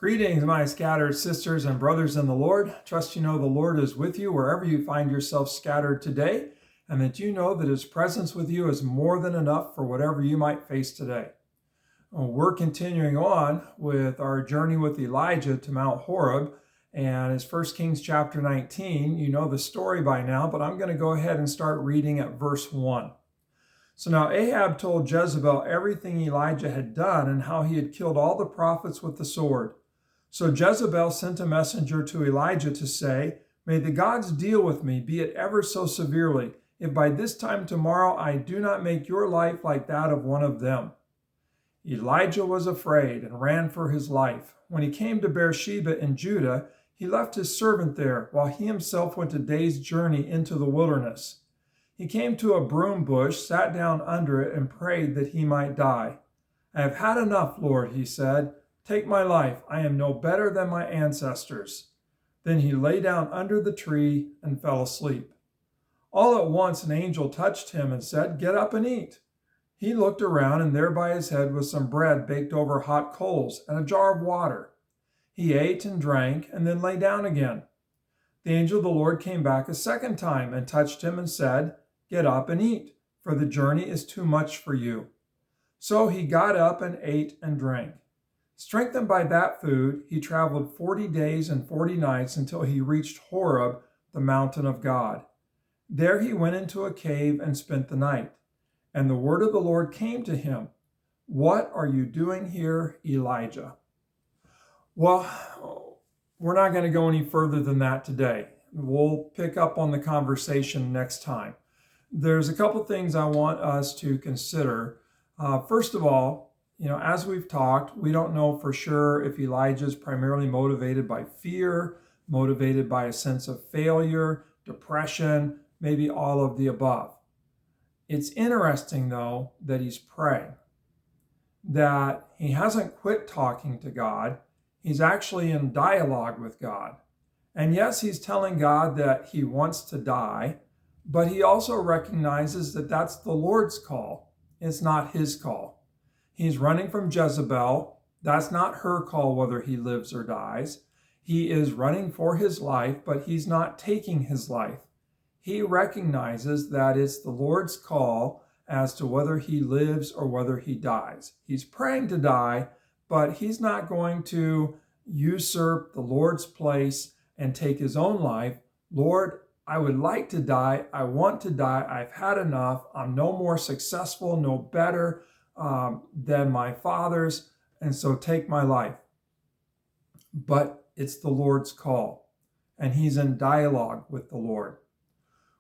Greetings, my scattered sisters and brothers in the Lord. Trust you know the Lord is with you wherever you find yourself scattered today, and that you know that his presence with you is more than enough for whatever you might face today. We're continuing on with our journey with Elijah to Mount Horeb, and it's 1 Kings chapter 19. You know the story by now, but I'm going to go ahead and start reading at verse 1. So now Ahab told Jezebel everything Elijah had done and how he had killed all the prophets with the sword. So Jezebel sent a messenger to Elijah to say, "May the gods deal with me, be it ever so severely, if by this time tomorrow I do not make your life like that of one of them." Elijah was afraid and ran for his life. When he came to Beersheba in Judah, he left his servant there, while he himself went a day's journey into the wilderness. He came to a broom bush, sat down under it, and prayed that he might die. "I have had enough, Lord," he said. "Take my life. I am no better than my ancestors." Then he lay down under the tree and fell asleep. All at once an angel touched him and said, "Get up and eat." He looked around, and there by his head was some bread baked over hot coals and a jar of water. He ate and drank and then lay down again. The angel of the Lord came back a second time and touched him and said, "Get up and eat, for the journey is too much for you." So he got up and ate and drank. Strengthened by that food, he traveled 40 days and 40 nights until he reached Horeb, the mountain of God. There he went into a cave and spent the night. And the word of the Lord came to him, "What are you doing here, Elijah?" Well, we're not going to go any further than that today. We'll pick up on the conversation next time. There's a couple things I want us to consider. First of all, as we've talked, we don't know for sure if Elijah is primarily motivated by fear, motivated by a sense of failure, depression, maybe all of the above. It's interesting, though, that he's praying, that he hasn't quit talking to God. He's actually in dialogue with God. And yes, he's telling God that he wants to die, but he also recognizes that that's the Lord's call. It's not his call. He's running from Jezebel. That's not her call whether he lives or dies. He is running for his life, but he's not taking his life. He recognizes that it's the Lord's call as to whether he lives or whether he dies. He's praying to die, but he's not going to usurp the Lord's place and take his own life. "Lord, I would like to die. I want to die. I've had enough. I'm no more successful, no better than my fathers, and so take my life." But it's the Lord's call, and he's in dialogue with the Lord.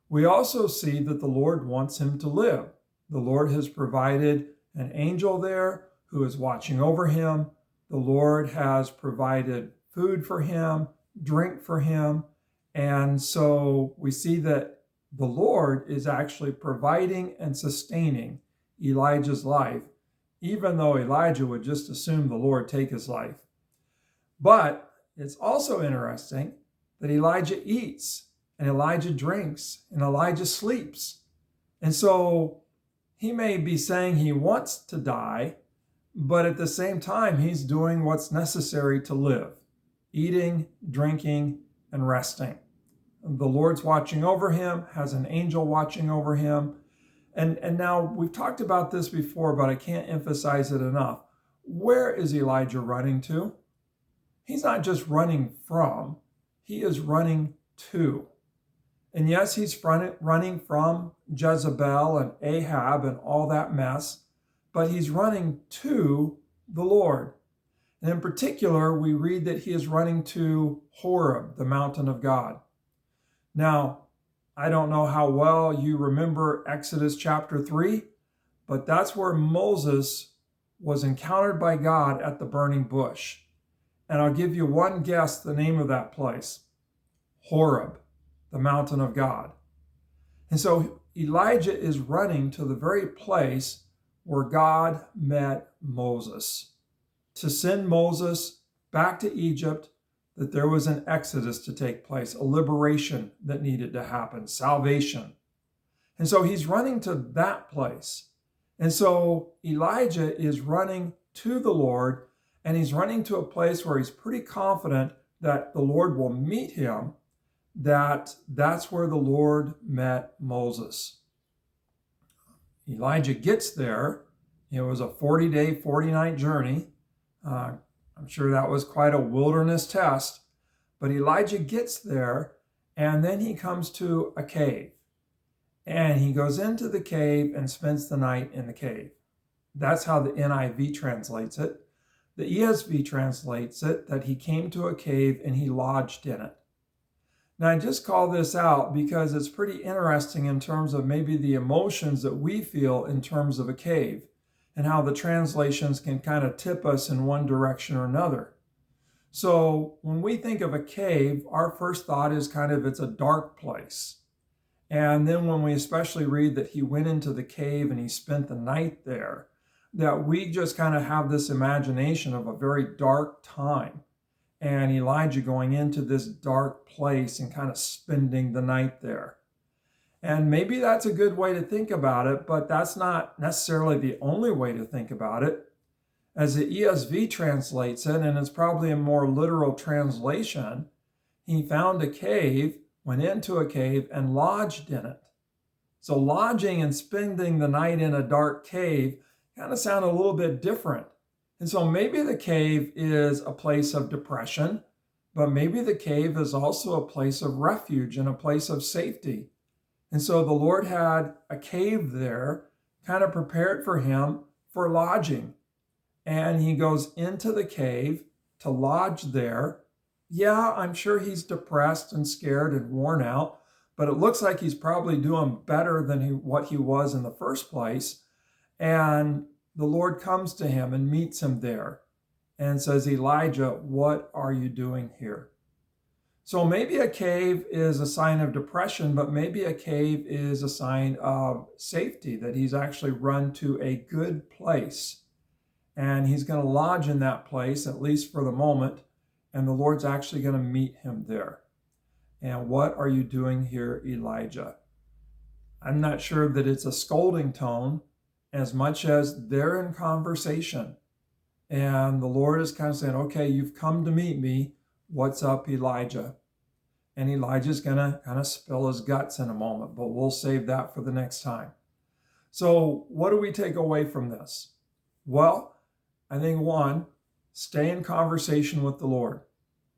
We also see that the Lord wants him to live. The Lord has provided an angel there who is watching over him. The Lord has provided food for him, drink for him, and so we see that the Lord is actually providing and sustaining Elijah's life, even though Elijah would just assume the Lord take his life. But it's also interesting that Elijah eats and Elijah drinks and Elijah sleeps. And so he may be saying he wants to die, but at the same time, he's doing what's necessary to live, eating, drinking, and resting. The Lord's watching over him, has an angel watching over him. And now we've talked about this before, but I can't emphasize it enough. Where is Elijah running to? He's not just running from, he is running to. And yes, he's running from Jezebel and Ahab and all that mess, but he's running to the Lord. And in particular, we read that he is running to Horeb, the mountain of God. Now, I don't know how well you remember Exodus chapter 3, but that's where Moses was encountered by God at the burning bush. And I'll give you one guess the name of that place: Horeb, the mountain of God. And so Elijah is running to the very place where God met Moses to send Moses back to Egypt, that there was an exodus to take place, a liberation that needed to happen, salvation. And so he's running to that place. And so Elijah is running to the Lord, and he's running to a place where he's pretty confident that the Lord will meet him, that's where the Lord met Moses. Elijah gets there. It was a 40-day, 40-night journey. I'm sure that was quite a wilderness test, but Elijah gets there, and then he comes to a cave, and he goes into the cave and spends the night in the cave. That's how the NIV translates it. The ESV translates it that he came to a cave and he lodged in it. Now, I just call this out because it's pretty interesting in terms of maybe the emotions that we feel in terms of a cave, and how the translations can kind of tip us in one direction or another. So when we think of a cave, our first thought is kind of it's a dark place. And then when we especially read that he went into the cave and he spent the night there, that we just kind of have this imagination of a very dark time, and Elijah going into this dark place and kind of spending the night there. And maybe that's a good way to think about it, but that's not necessarily the only way to think about it. As the ESV translates it, and it's probably a more literal translation, he found a cave, went into a cave, and lodged in it. So lodging and spending the night in a dark cave kind of sound a little bit different. And so maybe the cave is a place of depression, but maybe the cave is also a place of refuge and a place of safety. And so the Lord had a cave there kind of prepared for him for lodging. And he goes into the cave to lodge there. Yeah, I'm sure he's depressed and scared and worn out, but it looks like he's probably doing better than what he was in the first place. And the Lord comes to him and meets him there and says, Elijah, what are you doing here? So maybe a cave is a sign of depression, but maybe a cave is a sign of safety, that he's actually run to a good place. And he's going to lodge in that place, at least for the moment, and the Lord's actually going to meet him there. And what are you doing here, Elijah? I'm not sure that it's a scolding tone as much as they're in conversation. And the Lord is kind of saying, okay, you've come to meet me. What's up, Elijah? And Elijah's going to kind of spill his guts in a moment, but we'll save that for the next time. So what do we take away from this? Well, I think one, stay in conversation with the Lord.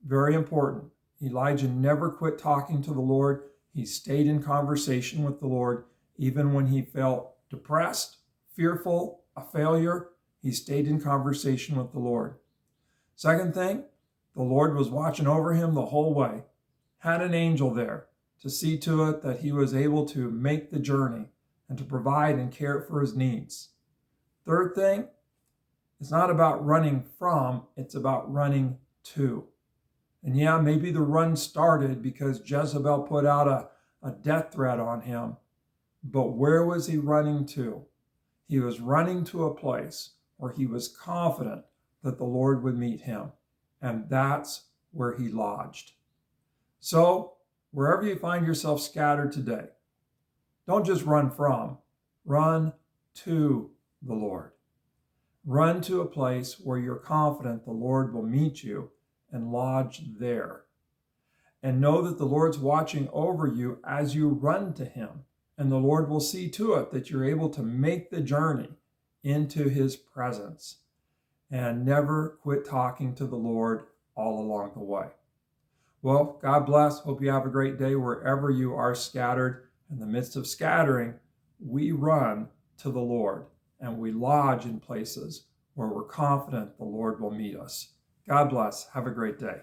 Very important. Elijah never quit talking to the Lord. He stayed in conversation with the Lord, even when he felt depressed, fearful, a failure. He stayed in conversation with the Lord. Second thing, the Lord was watching over him the whole way. Had an angel there to see to it that he was able to make the journey and to provide and care for his needs. Third thing, it's not about running from, it's about running to. And yeah, maybe the run started because Jezebel put out a death threat on him. But where was he running to? He was running to a place where he was confident that the Lord would meet him. And that's where he lodged. So, wherever you find yourself scattered today, don't just run from, run to the Lord. Run to a place where you're confident the Lord will meet you and lodge there. And know that the Lord's watching over you as you run to him. And the Lord will see to it that you're able to make the journey into his presence. And never quit talking to the Lord all along the way. Well, God bless. Hope you have a great day wherever you are scattered. In the midst of scattering, we run to the Lord and we lodge in places where we're confident the Lord will meet us. God bless. Have a great day.